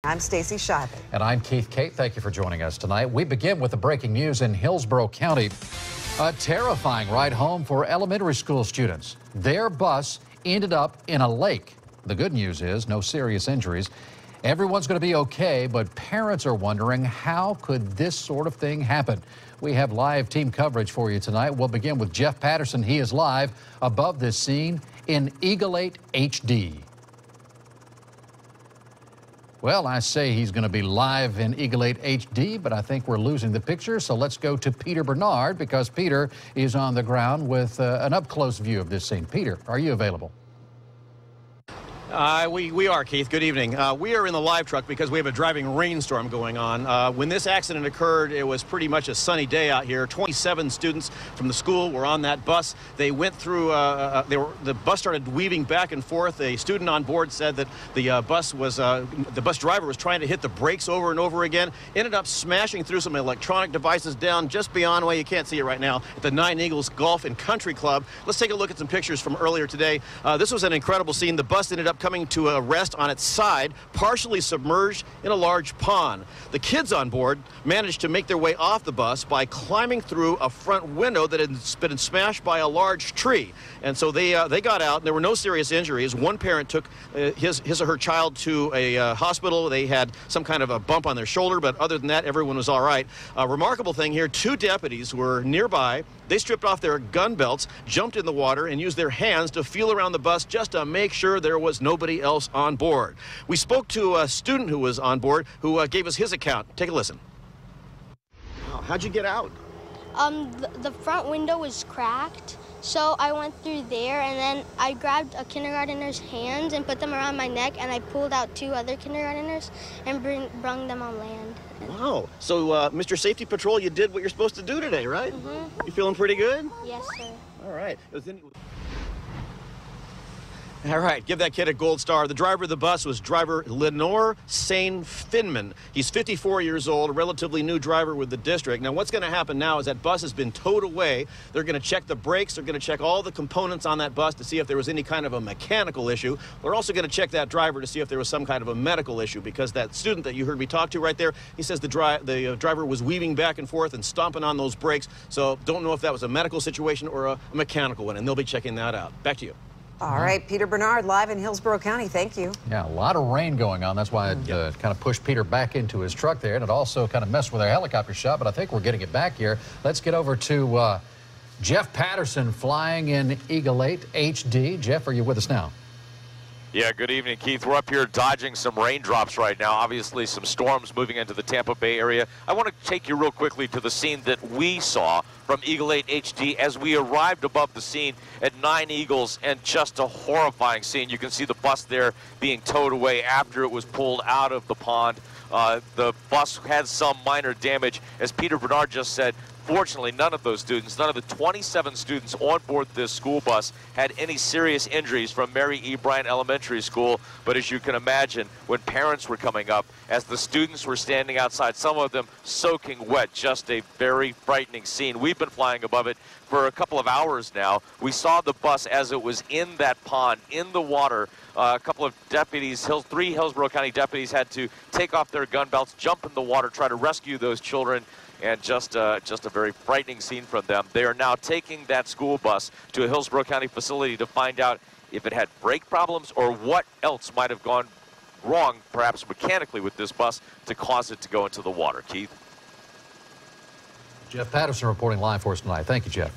I'm Stacy Scheibe. And I'm Keith Kate. Thank you for joining us tonight. We begin with the breaking news in Hillsborough County. A terrifying ride home for elementary school students. Their bus ended up in a lake. The good news is no serious injuries. Everyone's going to be okay, but parents are wondering, how could this sort of thing happen? We have live team coverage for you tonight. We'll begin with Jeff Patterson. He is live above this scene in Eagle 8 HD. Well, I say he's going to be live in Eagle 8 HD, but I think we're losing the picture. So let's go to Peter Bernard, because Peter is on the ground with an up-close view of this scene. Peter, are you available? We are, Keith. Good evening. We are in the live truck because we have a driving rainstorm going on. When this accident occurred, it was pretty much a sunny day out here. 27 students from the school were on that bus. They went through, the bus started weaving back and forth. A student on board said that the bus driver was trying to hit the brakes over and over again, ended up smashing through some electronic devices down just beyond, well, you can't see it right now, at the Nine Eagles Golf and Country Club. Let's take a look at some pictures from earlier today. This was an incredible scene. The bus ended up coming to a rest on its side, partially submerged in a large pond. The kids on board managed to make their way off the bus by climbing through a front window that had been smashed by a large tree. And so they got out, and there were no serious injuries. One parent took his or her child to a hospital. They had some kind of a bump on their shoulder, but other than that, everyone was all right. A remarkable thing here, 2 deputies were nearby. They stripped off their gun belts, jumped in the water, and used their hands to feel around the bus just to make sure there was nobody else on board. We spoke to a student who was on board who gave us his account. Take a listen. Wow, how'd you get out? The front window was cracked, so I went through there, and then I grabbed a kindergartner's hands and put them around my neck, and I pulled out 2 other kindergartners and brung them on land. Wow. So, Mr. Safety Patrol, you did what you're supposed to do today, right? Mm-hmm. You feeling pretty good? Yes, sir. All right. All right, give that kid a gold star. The driver of the bus was driver Lenore Sane Finman. He's 54 years old, a relatively new driver with the district. Now, what's going to happen now is that bus has been towed away. They're going to check the brakes. They're going to check all the components on that bus to see if there was any kind of a mechanical issue. They're also going to check that driver to see if there was some kind of a medical issue, because that student that you heard me talk to right there, he says the driver was weaving back and forth and stomping on those brakes. So don't know if that was a medical situation or a mechanical one, and they'll be checking that out. Back to you. All right, Peter Bernard, live in Hillsborough County. Thank you. Yeah, a lot of rain going on. That's why it kind of pushed Peter back into his truck there, and it also kind of messed with our helicopter shot, but I think we're getting it back here. Let's get over to Jeff Patterson flying in Eagle 8 HD. Jeff, are you with us now? Yeah, good evening, Keith. We're up here dodging some raindrops right now. Obviously, some storms moving into the Tampa Bay area. I want to take you real quickly to the scene that we saw from Eagle 8 HD as we arrived above the scene at Nine Eagles, and just a horrifying scene. You can see the bus there being towed away after it was pulled out of the pond. The bus had some minor damage. As Peter Bernard just said, fortunately, none of those students, none of the 27 students on board this school bus had any serious injuries from Mary E. Bryant Elementary School. But as you can imagine, when parents were coming up, as the students were standing outside, some of them soaking wet, just a very frightening scene. We've been flying above it for a couple of hours now. We saw the bus as it was in that pond, in the water. A couple of deputies, 3 Hillsborough County deputies, had to take off their gun belts, jump in the water, try to rescue those children. And just a very frightening scene from them. They are now taking that school bus to a Hillsborough County facility to find out if it had brake problems or what else might have gone wrong, perhaps mechanically, with this bus to cause it to go into the water. Keith? Jeff Patterson reporting live for us tonight. Thank you, Jeff.